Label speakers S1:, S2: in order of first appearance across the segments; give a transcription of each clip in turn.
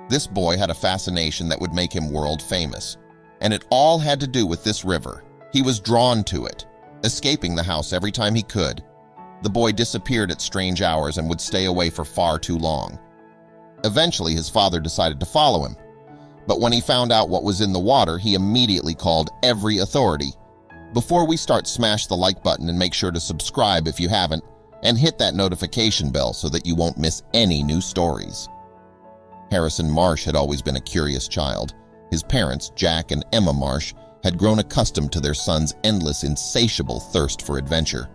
S1: This boy had a fascination that would make him world famous, and it all had to do with this river. He was drawn to it, escaping the house every time he could. The boy disappeared at strange hours and would stay away for far too long. Eventually, his father decided to follow him, but when he found out what was in the water, he immediately called every authority. Before we start, smash the like button and make sure to subscribe if you haven't, and hit that notification bell so that you won't miss any new stories. Harrison Marsh had always been a curious child. His parents, Jack and Emma Marsh, had grown accustomed to their son's endless, insatiable thirst for adventure.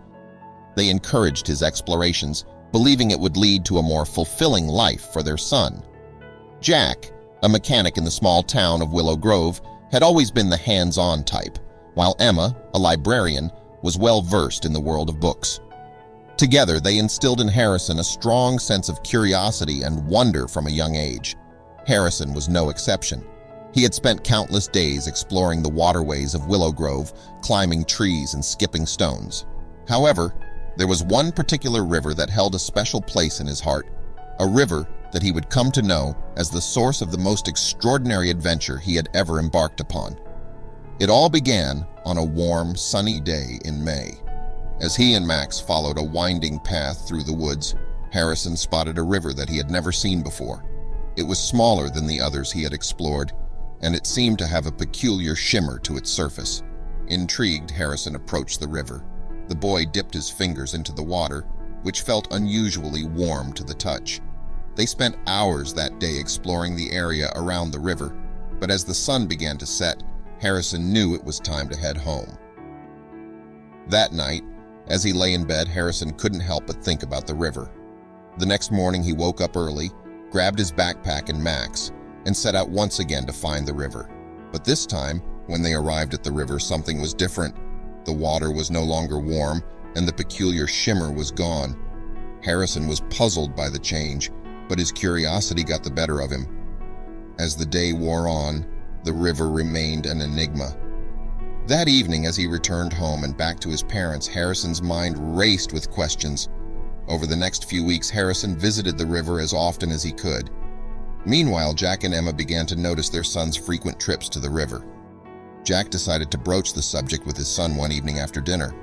S1: They encouraged his explorations, believing it would lead to a more fulfilling life for their son. Jack, a mechanic in the small town of Willow Grove, had always been the hands-on type, while Emma, a librarian, was well-versed in the world of books. Together, they instilled in Harrison a strong sense of curiosity and wonder from a young age. Harrison was no exception. He had spent countless days exploring the waterways of Willow Grove, climbing trees and skipping stones. However, there was one particular river that held a special place in his heart, a river that he would come to know as the source of the most extraordinary adventure he had ever embarked upon. It all began on a warm, sunny day in May. As he and Max followed a winding path through the woods, Harrison spotted a river that he had never seen before. It was smaller than the others he had explored, and it seemed to have a peculiar shimmer to its surface. Intrigued, Harrison approached the river. The boy dipped his fingers into the water, which felt unusually warm to the touch. They spent hours that day exploring the area around the river, but as the sun began to set, Harrison knew it was time to head home. That night, as he lay in bed, Harrison couldn't help but think about the river. The next morning, he woke up early, grabbed his backpack and Max, and set out once again to find the river. But this time, when they arrived at the river, something was different. The water was no longer warm, and the peculiar shimmer was gone. Harrison was puzzled by the change, but his curiosity got the better of him. As the day wore on, the river remained an enigma. That evening, as he returned home and back to his parents, Harrison's mind raced with questions. Over the next few weeks, Harrison visited the river as often as he could. Meanwhile, Jack and Emma began to notice their son's frequent trips to the river. Jack decided to broach the subject with his son one evening after dinner.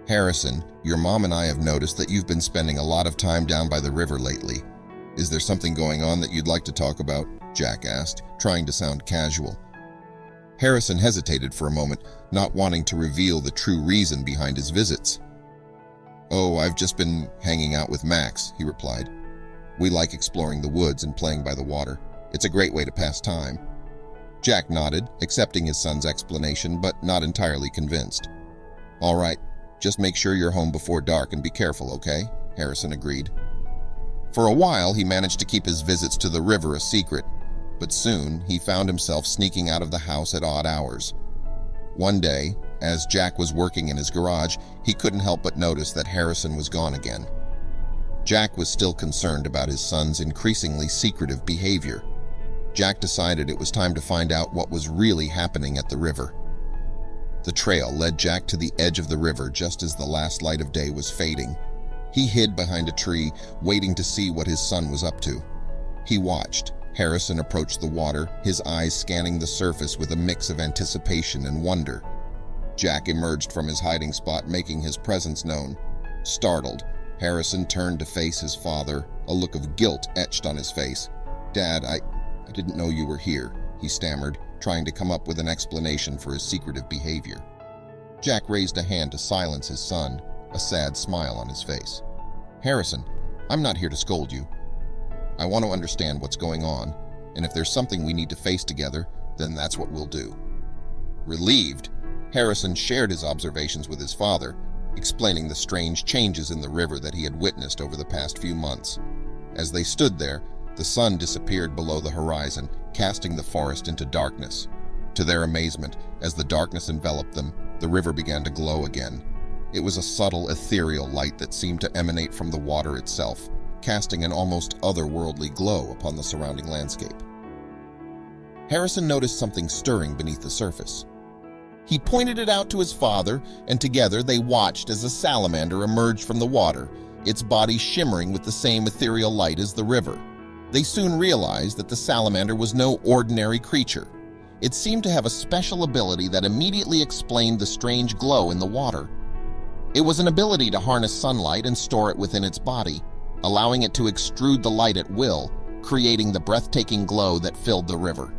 S1: "Harrison, your mom and I have noticed that you've been spending a lot of time down by the river lately. Is there something going on that you'd like to talk about?" Jack asked, trying to sound casual. Harrison hesitated for a moment, not wanting to reveal the true reason behind his visits. "Oh, I've just been hanging out with Max," he replied. "We like exploring the woods and playing by the water. It's a great way to pass time." Jack nodded, accepting his son's explanation, but not entirely convinced. "All right, just make sure you're home before dark and be careful, okay?" Harrison agreed. For a while, he managed to keep his visits to the river a secret, but soon he found himself sneaking out of the house at odd hours. One day, as Jack was working in his garage, he couldn't help but notice that Harrison was gone again. Jack was still concerned about his son's increasingly secretive behavior. Jack decided it was time to find out what was really happening at the river. The trail led Jack to the edge of the river just as the last light of day was fading. He hid behind a tree, waiting to see what his son was up to. He watched Harrison approach the water, his eyes scanning the surface with a mix of anticipation and wonder. Jack emerged from his hiding spot, making his presence known. Startled, Harrison turned to face his father, a look of guilt etched on his face. "Dad, I didn't know you were here," he stammered, trying to come up with an explanation for his secretive behavior. Jack raised a hand to silence his son, a sad smile on his face. "Harrison, I'm not here to scold you. I want to understand what's going on, and if there's something we need to face together, then that's what we'll do." Relieved, Harrison shared his observations with his father, explaining the strange changes in the river that he had witnessed over the past few months. As they stood there, the sun disappeared below the horizon, casting the forest into darkness. To their amazement, as the darkness enveloped them, the river began to glow again. It was a subtle, ethereal light that seemed to emanate from the water itself, casting an almost otherworldly glow upon the surrounding landscape. Harrison noticed something stirring beneath the surface. He pointed it out to his father, and together they watched as a salamander emerged from the water, its body shimmering with the same ethereal light as the river. They soon realized that the salamander was no ordinary creature. It seemed to have a special ability that immediately explained the strange glow in the water. It was an ability to harness sunlight and store it within its body, allowing it to extrude the light at will, creating the breathtaking glow that filled the river.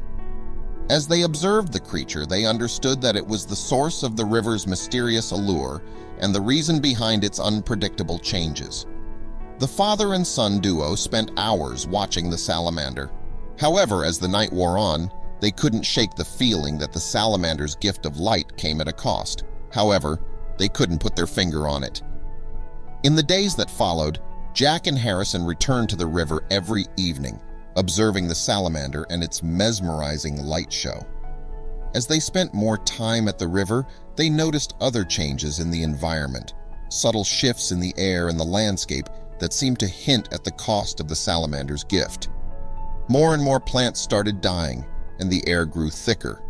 S1: As they observed the creature, they understood that it was the source of the river's mysterious allure and the reason behind its unpredictable changes. The father and son duo spent hours watching the salamander. However, as the night wore on, they couldn't shake the feeling that the salamander's gift of light came at a cost. However, they couldn't put their finger on it. In the days that followed, Jack and Harrison returned to the river every evening, observing the salamander and its mesmerizing light show. As they spent more time at the river, they noticed other changes in the environment, subtle shifts in the air and the landscape that seemed to hint at the cost of the salamander's gift. More and more plants started dying, and the air grew thicker.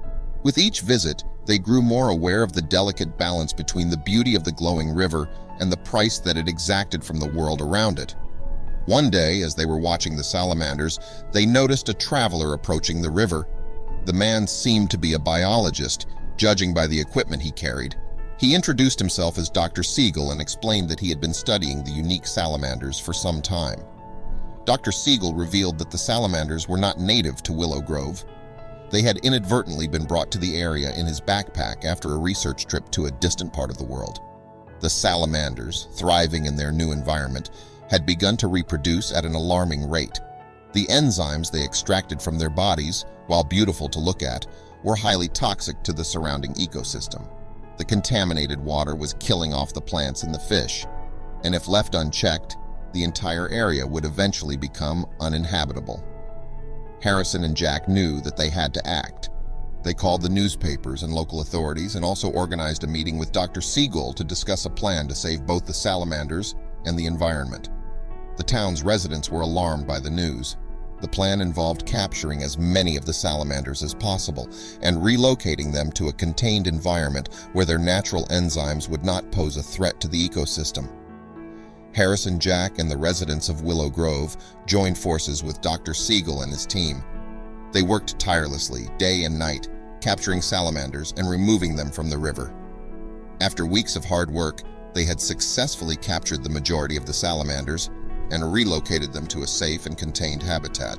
S1: With each visit, they grew more aware of the delicate balance between the beauty of the glowing river and the price that it exacted from the world around it. One day, as they were watching the salamanders, they noticed a traveler approaching the river. The man seemed to be a biologist, judging by the equipment he carried. He introduced himself as Dr. Siegel and explained that he had been studying the unique salamanders for some time. Dr. Siegel revealed that the salamanders were not native to Willow Grove. They had inadvertently been brought to the area in his backpack after a research trip to a distant part of the world. The salamanders, thriving in their new environment, had begun to reproduce at an alarming rate. The enzymes they extracted from their bodies, while beautiful to look at, were highly toxic to the surrounding ecosystem. The contaminated water was killing off the plants and the fish, and if left unchecked, the entire area would eventually become uninhabitable. Harrison and Jack knew that they had to act. They called the newspapers and local authorities and also organized a meeting with Dr. Siegel to discuss a plan to save both the salamanders and the environment. The town's residents were alarmed by the news. The plan involved capturing as many of the salamanders as possible and relocating them to a contained environment where their natural enzymes would not pose a threat to the ecosystem. Harrison, Jack, and the residents of Willow Grove joined forces with Dr. Siegel and his team. They worked tirelessly, day and night, capturing salamanders and removing them from the river. After weeks of hard work, they had successfully captured the majority of the salamanders and relocated them to a safe and contained habitat.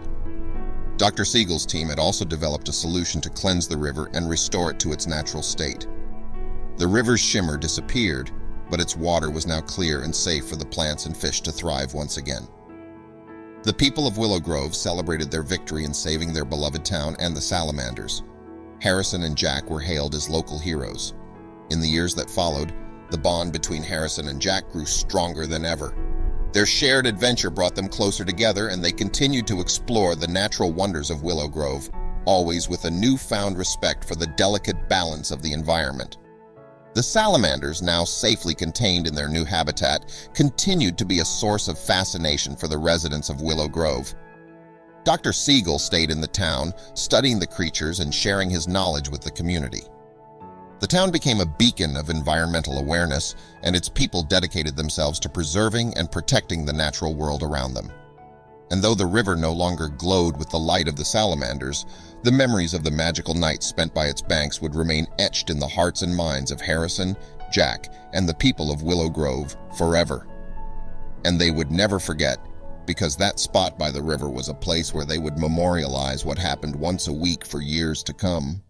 S1: Dr. Siegel's team had also developed a solution to cleanse the river and restore it to its natural state. The river's shimmer disappeared, but its water was now clear and safe for the plants and fish to thrive once again. The people of Willow Grove celebrated their victory in saving their beloved town and the salamanders. Harrison and Jack were hailed as local heroes. In the years that followed, the bond between Harrison and Jack grew stronger than ever. Their shared adventure brought them closer together, and they continued to explore the natural wonders of Willow Grove, always with a newfound respect for the delicate balance of the environment. The salamanders, now safely contained in their new habitat, continued to be a source of fascination for the residents of Willow Grove. Dr. Siegel stayed in the town, studying the creatures and sharing his knowledge with the community. The town became a beacon of environmental awareness, and its people dedicated themselves to preserving and protecting the natural world around them. And though the river no longer glowed with the light of the salamanders, the memories of the magical nights spent by its banks would remain etched in the hearts and minds of Harrison, Jack, and the people of Willow Grove forever. And they would never forget, because that spot by the river was a place where they would memorialize what happened once a week for years to come.